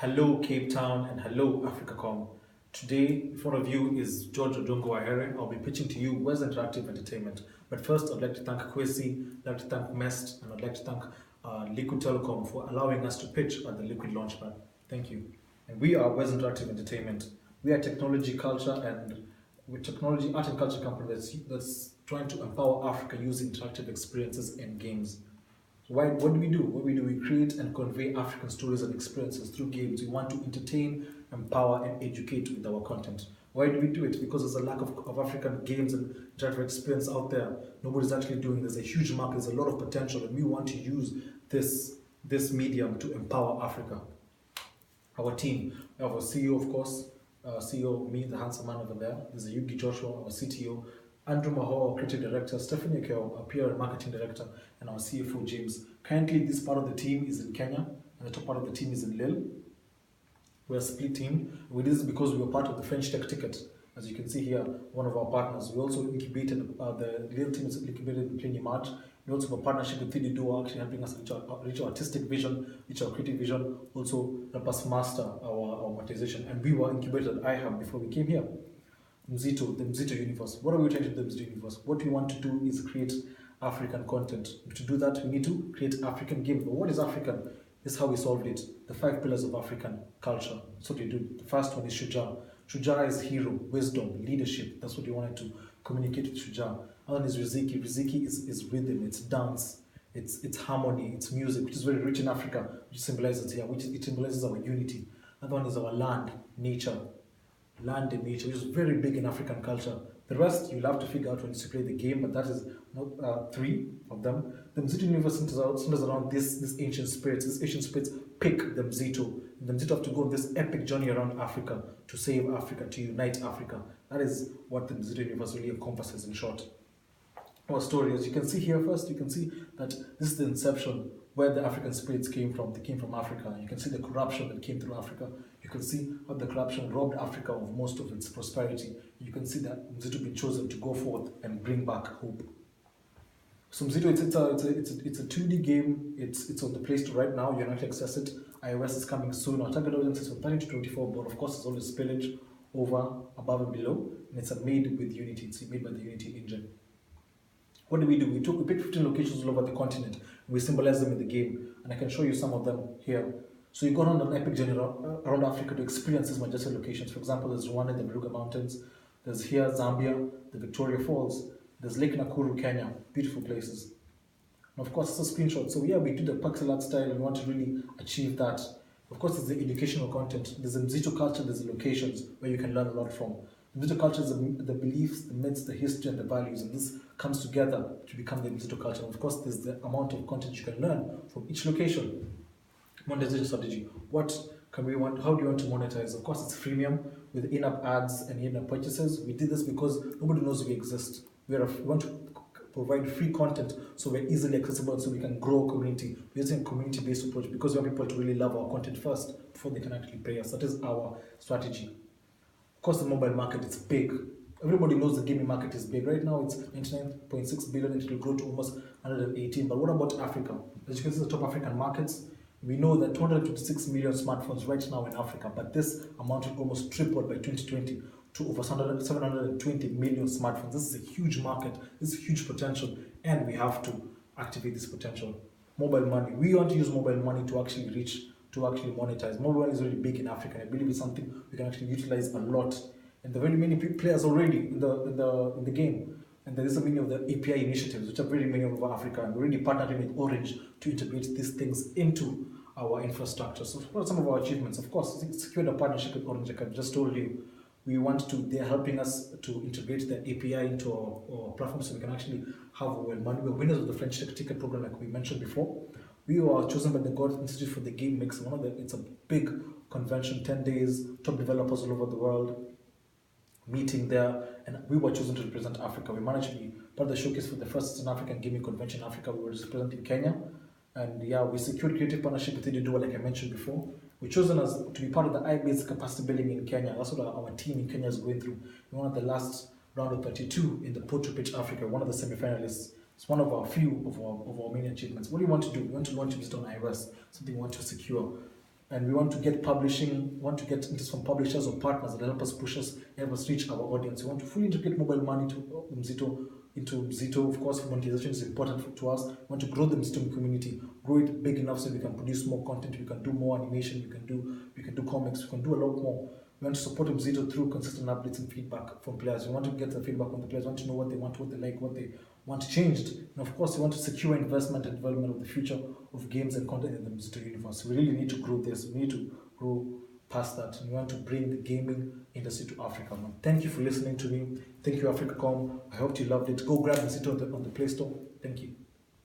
Hello Cape Town and hello AfricaCom. Today, in front of you is George Odongo Ahere. I'll be pitching to you Weza Interactive Entertainment. But first, I'd like to thank Kwesi, I'd like to thank Mest, and I'd like to thank Liquid Telecom for allowing us to pitch at the Liquid Launchpad. Thank you. And we are Weza Interactive Entertainment. We are technology, culture, and with technology, art and culture company that's trying to empower Africa using interactive experiences and games. What do we do? What we do, we create and convey African stories and experiences through games. We want to entertain, empower, and educate with our content. Why do we do it? Because there's a lack of African games and interactive experience out there. Nobody's actually doing. There's a huge market. There's a lot of potential, and we want to use this medium to empower Africa. Our team, we have our CEO, of course, CEO, me, the handsome man over there. There's a Yugi Joshua, our CTO, Andrew Maho, our creative director, Stephanie Akeo, our PR and marketing director, and our CFO, James. Currently, this part of the team is in Kenya, and the top part of the team is in Lille. We're a split team. We did this because we were part of the French Tech Ticket. As you can see here, one of our partners. We also incubated, the Lille team is incubated in Pliny March. We also have a partnership with 3D Duo, actually helping us reach our artistic vision, reach our creative vision, also help us master our monetization. And we were incubated at Ahere before we came here. Mzito, the Mzito universe. What are we trying to do in the Mzito universe? What we want to do is create African content. To do that, we need to create African games. But what is African? This is how we solved it. The 5 pillars of African culture. That's what we do. The first one is Shuja. Shuja is hero, wisdom, leadership. That's what we wanted to communicate with Shuja. Another one is Riziki. Riziki is rhythm, it's dance, it's harmony, it's music, which is very rich in Africa, which symbolizes here, it symbolizes our unity. Another one is our land, nature. Land and nature, which is very big in African culture. The rest you'll have to figure out when you play the game, but that is not 3 of them. The Mzito universe centers around this ancient spirits. These ancient spirits pick the Mzito. The Mzito have to go on this epic journey around Africa to save Africa, to unite Africa. That is what the Mzito universe really encompasses in short. Our story, as you can see here first, you can see that this is the inception where the African spirits came from. They came from Africa. You can see the corruption that came through Africa. You can see how the corruption robbed Africa of most of its prosperity. You can see that Mzito been chosen to go forth and bring back hope. So Mzito, it's a 2D game. It's on the Play Store right now. You can actually access it. iOS is coming soon. Our target audience is from 30 to 24, but of course there's always spillage over, above, and below. And it's made with Unity. It's made by the Unity engine. What do? We picked 15 locations all over the continent, and we symbolize them in the game, and I can show you some of them here. So you go on an epic journey around Africa to experience these majestic locations. For example, there's Rwanda, the Virunga Mountains, there's here Zambia, the Victoria Falls, there's Lake Nakuru, Kenya, beautiful places. And of course, it's a screenshot. So yeah, we do the pixel art style and we want to really achieve that. Of course, there's the educational content, there's the Mzito culture, there's the locations where you can learn a lot from. The Mzito culture is the beliefs, the myths, the history, and the values, and this comes together to become the Mzito culture. And of course, there's the amount of content you can learn from each location. Monetization strategy. How do you want to monetize? Of course, it's freemium with in-app ads and in-app purchases. We did this because nobody knows we exist. We want to provide free content so we're easily accessible, so we can grow a community. We're using a community-based approach because we want people to really love our content first before they can actually pay us. That is our strategy. Of course, the mobile market is big. Everybody knows the gaming market is big. Right now, it's 99.6 billion. It will grow to almost 118. But what about Africa? As you can see, the top African markets, we know that 256 million smartphones right now in Africa, but this amount will almost tripled by 2020 to over 720 million smartphones. This is a huge market. This is huge potential, and we have to activate this potential. Mobile money. We want to use mobile money to actually monetize. Mobile money is really big in Africa. I believe it's something we can actually utilize a lot. And there are very many players already in the game. And there is many of the API initiatives, which are very many over Africa. And we're already partnering with Orange to integrate these things into our infrastructure. So what are some of our achievements? Of course, secured a partnership with Orange, like I've just told you. They're helping us to integrate the API into our platform so we can actually have money. We're winners of the French Tech Ticket program, like we mentioned before. We were chosen by the God Institute for the Game Mix. It's a big convention, 10 days, top developers all over the world meeting there, and we were chosen to represent Africa. We managed to be part of the showcase for the first African gaming convention in Africa. We were representing Kenya, and yeah, we secured creative partnership with 3D Duo, like I mentioned before. We're chosen as to be part of the I-based capacity building in Kenya. That's what our team in Kenya is going through. We're one of the last round of 32 in the Port to Pitch Africa, one of the semi-finalists. It's one of our few of our main achievements. What do you want to do? We want to launch this on iOS, something we want to secure. And we want to get publishing, want to get interest from publishers or partners that help us push us, help us reach our audience. We want to fully integrate mobile money to Mzito. Of course, monetization is important to us. We want to grow the Mzito community, grow it big enough so we can produce more content, we can do more animation, we can do comics, we can do a lot more. We want to support Mzito through consistent updates and feedback from players. We want to get the feedback from the players. We want to know what they want, what they like, what they want changed. And of course, we want to secure investment and development of the future of games and content in the Mzito universe. We really need to grow this. We need to grow past that. And we want to bring the gaming industry to Africa. Man. Thank you for listening to me. Thank you, AfricaCom. I hope you loved it. Go grab Mzito on the Play Store. Thank you.